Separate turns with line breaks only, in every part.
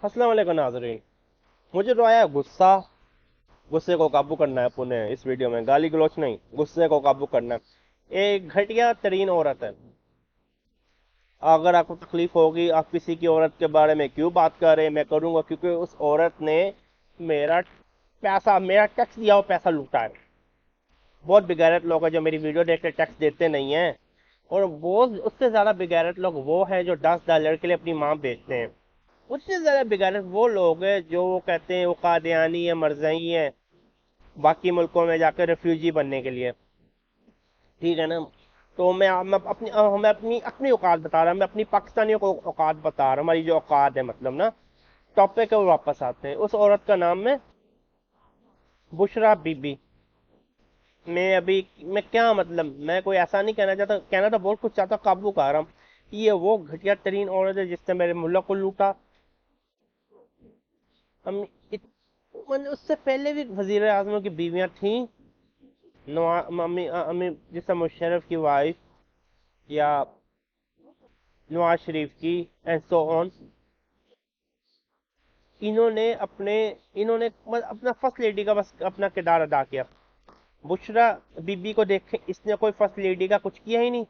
السلام علیکم ناظرین. مجھے تو آیا غصہ. غصے کو قابو کرنا ہے اپنے اس ویڈیو میں. گالی گلوچ نہیں, غصے کو قابو کرنا ہے. ایک گھٹیا ترین عورت ہے. اگر آپ کو تکلیف ہوگی آپ کسی کی عورت کے بارے میں کیوں بات کر رہے ہیں, میں کروں گا کیونکہ اس عورت نے میرا میرا ٹیکس دیا ہوا پیسہ لوٹا ہے. بہت بغیرت لوگ ہیں جو میری ویڈیو دیکھ کے ٹیکس دیتے نہیں ہیں, اور وہ اس سے زیادہ بغیرت لوگ وہ ہیں جو $10 کے لیے اپنی ماں بیچتے ہیں. اس سے زیادہ بغیرت وہ لوگ ہیں جو وہ کہتے ہیں وہ قادیانی ہیں, مرزئی ہیں, باقی ملکوں میں جا کے ریفیوجی بننے کے لیے. ٹھیک ہے نا. تو میں اپنی اوقات بتا رہا ہوں, میں اپنی پاکستانیوں کو اوقات بتا رہا ہوں, ہماری جو اوقات ہے مطلب نا. ٹاپک کے واپس آتے ہیں. اس عورت کا نام ہے بشرا بی بی. میں کیا مطلب, میں کوئی ایسا نہیں کہنا چاہتا, کہنا تو بہت کچھ چاہتا, قابو کا رہا ہوں. یہ وہ گھٹیا ترین عورت ہے جس نے میرے ملک کو لوٹا. ہم اس سے پہلے بھی وزیر اعظموں کی بیویاں تھیں, جیسے مشرف کی وائف یا نواز شریف کی, اینڈ سو آن. انہوں نے اپنا فرسٹ لیڈی کا بس اپنا کردار ادا کیا. بشرا بی بی کو دیکھیں, اس نے کوئی فرسٹ لیڈی کا کچھ کیا ہی نہیں.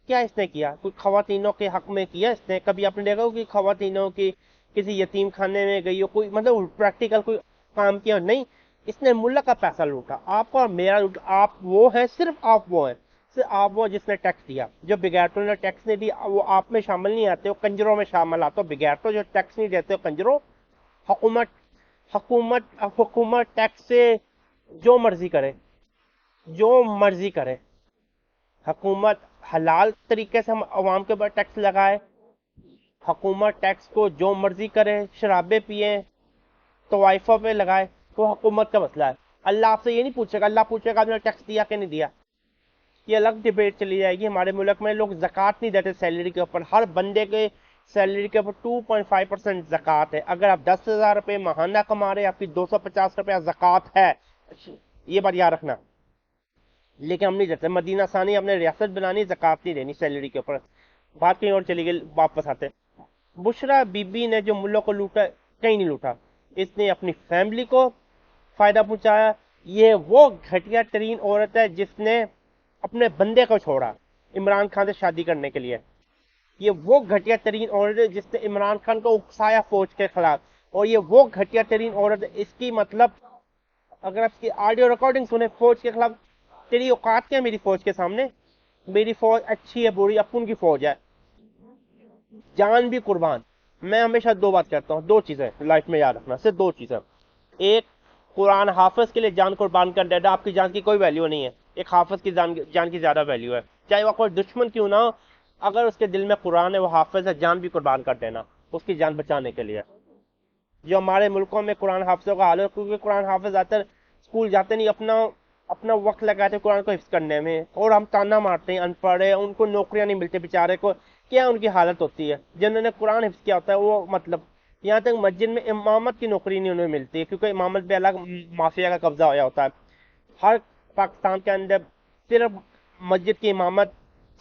کیا اس نے کیا؟ کوئی خواتینوں کے حق میں کیا اس نے؟ کبھی آپ نے دیکھا ہو کہ خواتینوں کی کسی یتیم خانے میں گئی ہو, کوئی مطلب پریکٹیکل کوئی کام کیا؟ نہیں. اس نے ملک کا پیسہ لوٹا, آپ کا اور میرا لوٹا. آپ وہ ہیں, صرف آپ وہ ہیں, صرف آپ وہ جس نے ٹیکس دیا. جو بغیرتوں نے ٹیکس نہیں دیا وہ آپ میں شامل نہیں آتے, وہ کنجروں میں شامل آتے. بغیرتوں جو ٹیکس نہیں دیتے کنجروں. حکومت حکومت ٹیکس سے جو مرضی کرے, جو مرضی کرے. حکومت حلال طریقے سے ہم عوام کے اوپر ٹیکس لگائے. حکومت ٹیکس کو جو مرضی کرے, شرابے پیئے, طوائفوں پہ لگائے, تو حکومت کا مسئلہ ہے. اللہ آپ سے یہ نہیں پوچھے گا, اللہ پوچھے گا آپ نے ٹیکس دیا کہ نہیں دیا. یہ الگ ڈیبیٹ چلی جائے گی. ہمارے ملک میں لوگ زکوٰۃ نہیں دیتے سیلری کے اوپر. ہر بندے کے سیلری کے اوپر 2.5% زکوٰۃ ہے. اگر آپ 10,000 روپے ماہانہ کما رہے, آپ کی 250 روپیہ زکوٰۃ ہے. یہ بات یاد رکھنا. لیکن ہم نہیں دیتے. مدینہ ثانی ہم نے ریاست بنانی, زکوٰۃ نہیں دینی سیلری کے اوپر. بات کہیں اور چلی گئی, واپس آتے. بشرا بی بی نے جو ملک کو لوٹا, کہیں نہیں لوٹا. اس نے اپنی فیملی کو فائدہ پہنچایا. یہ وہ گھٹیا ترین عورت ہے جس نے اپنے بندے کو چھوڑا عمران خان سے شادی کرنے کے لیے. یہ وہ گھٹیا ترین عورت ہے جس نے عمران خان کو اکسایا فوج کے خلاف. اور یہ وہ گھٹیا ترین عورت ہے, اس کی مطلب اگر آپ کی آڈیو ریکارڈنگ سنیں فوج کے خلاف, تیری اوقات کیا میری فوج کے سامنے؟ میری فوج اچھی ہے بری, اپن کی فوج ہے, جان بھی قربان. میں ہمیشہ دو بات کرتا ہوں, دو چیزیں لائف میں یاد رکھنا, صرف دو چیزیں. ایک, قرآن حافظ کے لیے جان قربان کر دینا. آپ کی جان کی کوئی ویلیو نہیں ہے, ایک حافظ کی جان کی زیادہ ویلیو ہے. چاہے وہ کوئی دشمن کیوں نہ ہو, اگر اس کے دل میں قرآن ہے, وہ حافظ ہے, جان بھی قربان کر دینا اس کی جان بچانے کے لیے. جو ہمارے ملکوں میں قرآن حافظوں کا حال ہے, کیونکہ قرآن حافظ آتے اسکول جاتے نہیں, اپنا وقت لگاتے قرآن کو حفظ کرنے میں, اور ہم تانا مارتے ہیں ان پڑھ ہے, ان کو نوکریاں نہیں ملتی بیچارے کو. کیا ان کی حالت ہوتی ہے جنہوں نے قرآن حفظ کیا ہوتا ہے, وہ مطلب یہاں تک مسجد میں امامت کی نوکری نہیں انہیں ملتی ہے, کیونکہ امامت پہ الگ مافیا کا قبضہ ہوا ہوتا ہے. ہر پاکستان کے اندر صرف مسجد کی امامت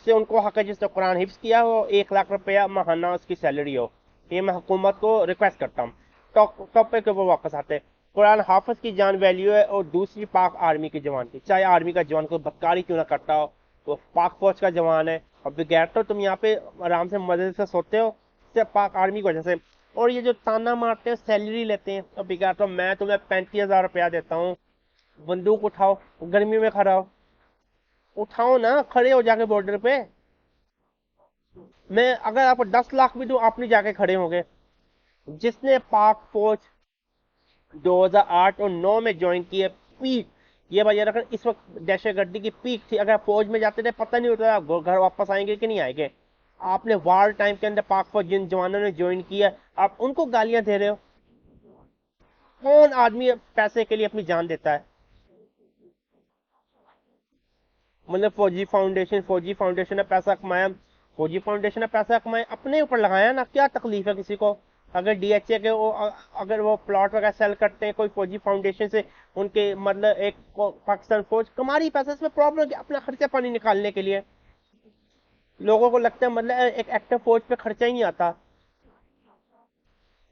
سے ان کو حق ہے, جس نے قرآن حفظ کیا ہو, 1 لاکھ روپیہ ماہانہ اس کی سیلری ہو. یہ میں حکومت کو ریکویسٹ کرتا ہوں. ٹاپک کے اوپر واپس آتے ہیں. قرآن حافظ کی جان ویلیو ہے, اور دوسری پاک آرمی کی جوان کی. چاہے آرمی کا جوان کو بدکاری کیوں نہ کرتا ہو, وہ پاک فوج کا جوان ہے. اور بغیر تو تم یہاں پہ آرام سے مزے سے سوتے ہو, صرف پاک آرمی کی وجہ سے. اور یہ جو تانا مارتے ہیں, سیلری لیتے ہیں, اور بغیر تو میں تمہیں 35,000 روپیہ دیتا ہوں, بندوق اٹھاؤ, گرمی میں کھڑا ہو, اٹھاؤ نا, کھڑے ہو جا کے بارڈر پہ. میں اگر آپ کو 10 لاکھ بھی دوں, آپ نہیں جا کے کھڑے ہوں گے. جس نے پاک فوج 2008 اور 2009 میں جوائن کی ہے, پیک, یہ بات رکھیں, اس وقت دہشت گردی کی پیک تھی. اگر فوج میں جاتے تھے پتہ نہیں ہوتا گھر واپس آئیں گے کہ نہیں آئیں گے. آپ نے وار ٹائم کے اندر پاک فوج جن جوانوں نے جوائن کیا, آپ ان کو گالیاں دے رہے ہو. کون آدمی پیسے کے لیے اپنی جان دیتا ہے؟ مطلب فوجی فاؤنڈیشن نے پیسہ کمایا, فوجی فاؤنڈیشن نے پیسہ کمایا, اپنے اوپر لگایا نا. کیا تکلیف ہے کسی کو؟ اگر ڈی ایچ اے کے اگر وہ پلاٹ وغیرہ سیل کرتے ہیں کوئی فوجی فاؤنڈیشن سے, ان کے مطلب ایک پاکستان فوج کما رہی پیسہ, اس میں پرابلم کہ اپنا خرچہ پانی نکالنے کے لیے. لوگوں کو لگتا ہے مطلب ایک ایکٹیو فوج پہ خرچہ ہی نہیں آتا.